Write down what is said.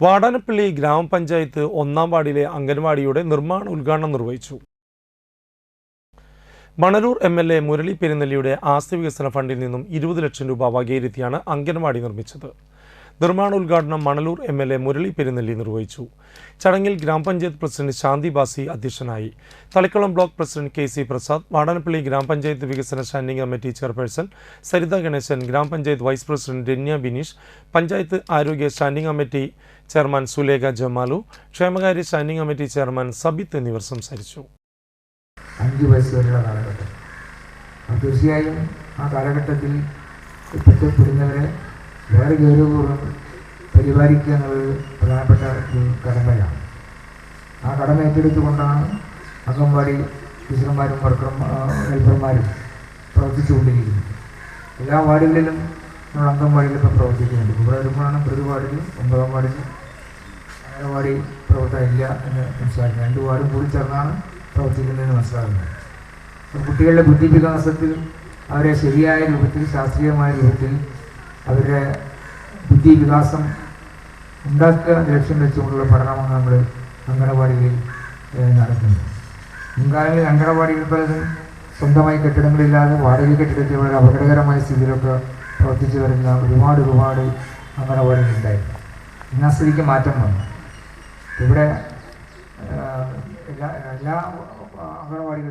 വാടാനപ്പള്ളി ഗ്രാമപഞ്ചായത്ത് 1-ാം വാർഡിലെ അംഗൻവാടിയുടെ നിർമ്മാണ ഉദ്ഘാടനം നിർവഹിച്ചു. മണലൂർ എം.എൽ.എ. മുരളി പെരുന്നെല്ലിയുടെ ആസ്തി വികസന ഫണ്ടിൽ നിന്നും 20 ലക്ഷം രൂപ വകയിരുത്തിയാണ് അംഗൻവാടി നിർമ്മിച്ചത്. നിർമ്മാണ ഉദ്ഘാടനം മണലൂർ എം.എൽ.എ. മുരളി പെരുന്നെല്ലി നിർവഹിച്ചു. ചടങ്ങിൽ ഗ്രാമപഞ്ചായത്ത് പ്രസിഡന്റ് ശാന്തി ബാസി അധ്യക്ഷനായി. Thalikkulam block president K C. Prasad, Vadanappally ഗ്രാമപഞ്ചായത്ത് വികസന standing committee chairperson Saritha Ganesan, ഗ്രാമപഞ്ചായത്ത് വൈസ് പ്രസിഡന്റ് രന്യ ബിനീഷ്, പഞ്ചായത്ത് ആരോഗ്യ standing committee chairman Sulekha Jamalu, ക്ഷേമകാര്യ സ്റ്റാൻഡിംഗ് കമ്മിറ്റി ചെയർമാൻ സബിത്ത് എന്നിവർ സംസാരിച്ചു. 5 വയസ്സ് വരെയുള്ള കാലഘട്ടം, തീർച്ചയായും ആ കാലഘട്ടത്തിൽ എത്തിപ്പെടുന്നവരെ വളരെ ഗൗരവപൂർവ്വം പരിപാലിക്കുക എന്നുള്ളത് പ്രധാനപ്പെട്ട ഒരു കടമയാണ്. ആ കടമ ഏറ്റെടുത്തുകൊണ്ടാണ് അംഗൻവാടി ടീച്ചർമാരും ഹെൽപ്പർമാരും പ്രവർത്തിച്ചുകൊണ്ടിരിക്കുന്നത്. എല്ലാ വാർഡുകളിലും നമ്മൾ അംഗൻവാടിയിൽ ഇപ്പോൾ പ്രവർത്തിക്കുന്നുണ്ട്. ഇവിടെ വരുമ്പോഴാണ് ഒരു വാർഡിൽ 9-ാം വാർഡിൽ അംഗൻവാടി പ്രവർത്തനം ഇല്ല എന്ന് മനസ്സിലാക്കുന്നത്. 2 വാർഡും കൂടി ചേർന്നാണ് പ്രവർത്തിക്കുന്നതെന്ന് മനസ്സിലാകുന്നത്. കുട്ടികളുടെ ബുദ്ധിവികാസത്തിൽ അവരെ ശരിയായ രൂപത്തിൽ, ശാസ്ത്രീയമായ രൂപത്തിൽ അവരുടെ ബുദ്ധിവികാസം ഉണ്ടാക്കുക ലക്ഷ്യം വെച്ചുകൊണ്ടുള്ള പഠനമാണ് നമ്മൾ അംഗനവാടികളിൽ നടക്കുന്നത്. മുൻകാലങ്ങളിൽ അംഗനവാടികൾ പലതും സ്വന്തമായി കെട്ടിടങ്ങളില്ലാതെ വാടക കെട്ടിടത്തിൽ വളരെ അപകടകരമായ സ്ഥിതിയിലൊക്കെ പ്രവർത്തിച്ചു വരുന്ന ഒരുപാട് അംഗനവാടികളുണ്ടായിരുന്നു. ഇന്ന് ആ സ്ഥിതിക്ക് മാറ്റം വന്നു. ഇവിടെ എല്ലാ അംഗനവാടികളും